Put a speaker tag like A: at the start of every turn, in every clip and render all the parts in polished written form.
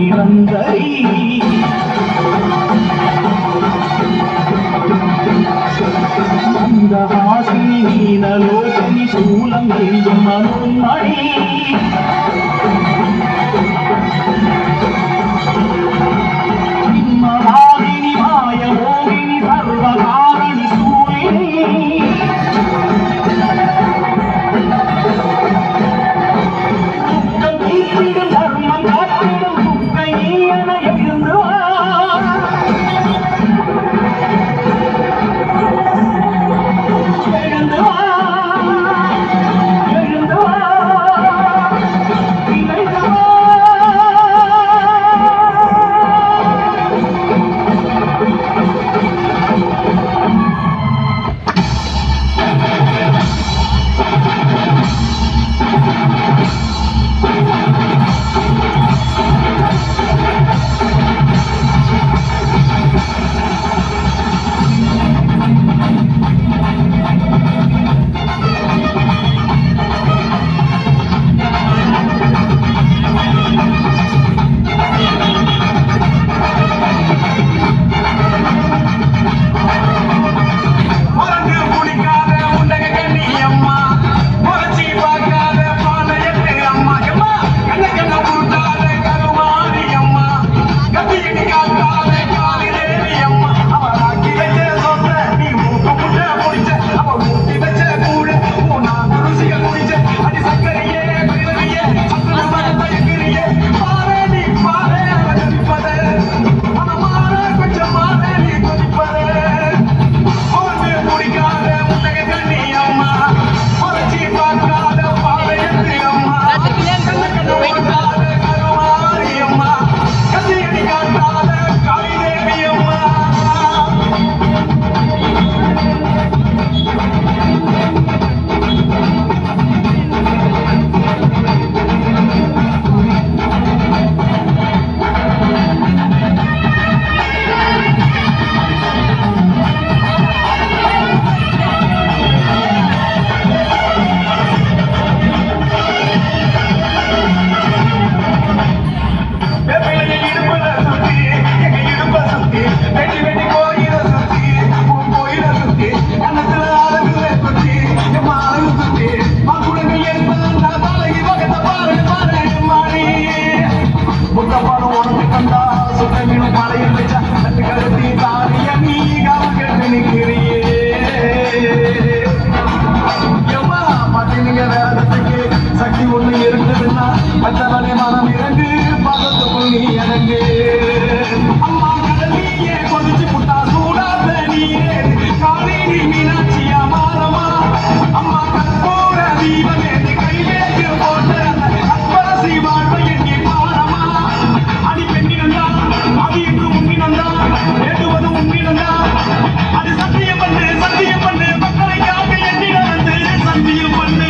A: நிரந்தரி மந்தஹாசினி நீலலோகினி சூலம் எங்கும் மனோன்மணி சிம்மவாகினி மாயமோகினி சர்வகாரணி சூரிணி துக்கம் தீர்த்திடும் தர்மம் காத்திடும் துக்கை என எழுந்து சக்தி ஒண்ணு இருக்குதுன்னா மற்றவனை மனம் இறங்கு பதத்துக்குள் நீ இறங்கு அம்மா கடலியே கொதிச்சு புட்டா சூடாத நீரே காவேரி மீனாட்சியா மாறமா அம்மா கற்பூர தீபமே கைவேக்கு போட்ட அற்பரசி வாழ்வை எண்ணி மாறமா அடி பெண்ணினந்தா அது என்று உண்ணினந்தா ஏதுவது உண்ணினந்தா அது சத்தியம் பண்ணு மக்களை காக்க எண்ணின வந்து சத்தியம் பண்ணு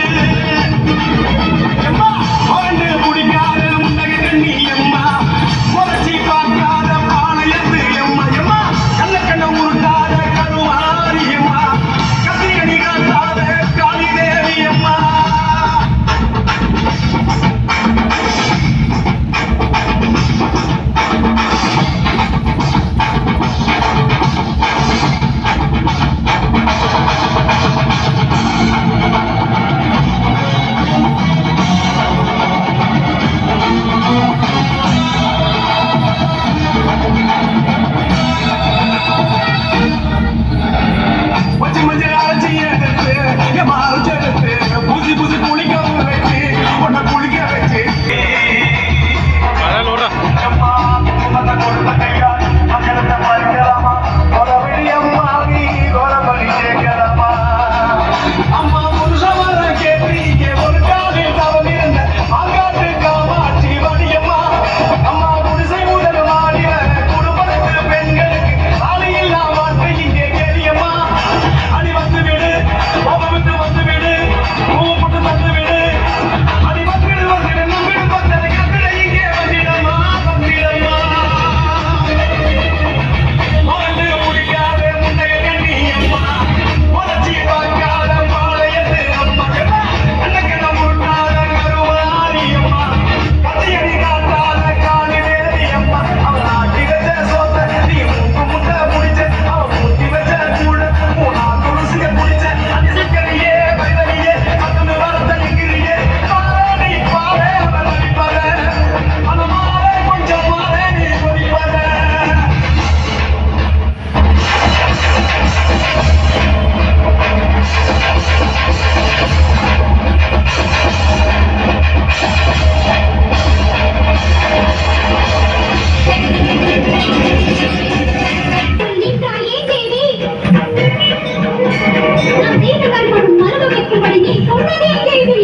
B: நீ சொன்னதே கேள்வி.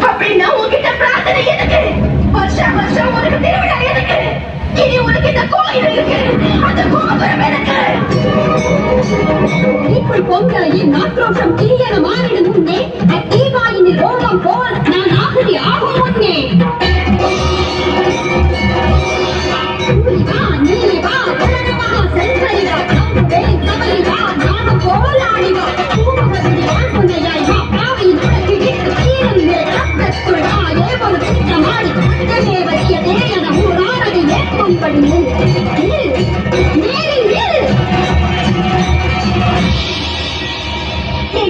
B: அப்படின்னா உன்கிட்ட பிரார்த்தனை எதுக்கு? வருஷம் வருஷம் உனக்கு திருவிழா எதுக்கு? இனி உனக்கு இந்த கோயில் இருக்கு, அந்த கோபுரம் எதுக்கு? இப்படி பொங்கலையின் ஆக்ரோஷம் கிரியன மாறிடும் முன்னே அத்தீவாயின் ரோகம் போல் நான் ஆகுதி ஆகும் முன்னே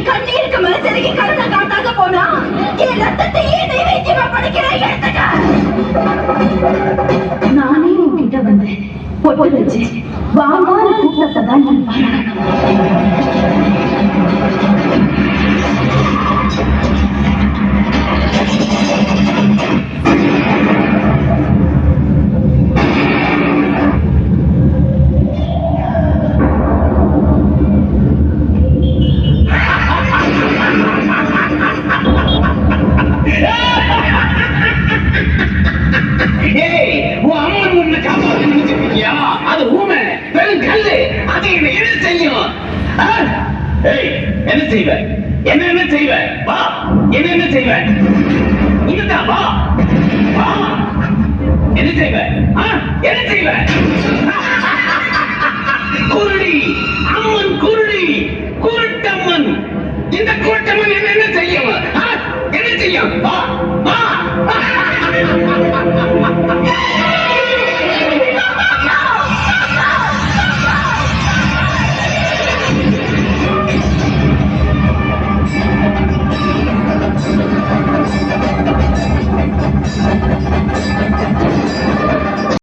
B: கண்ணீருக்கு மனசரிக்கு கருணை காட்டாக போனா என் ரத்தத்தையே நைவேத்தியமா படைக்கிறேன். நானே உன்கிட்ட வந்தேன், பொட்டு வச்சு வாமான கூட்டத்தை தான் நான்
C: என்ன செய்வ? என்ன செய்வ? வா, என்ன செய்வ? இங்கதான் வா, வா. என்ன செய்வ? என்ன செய்வ?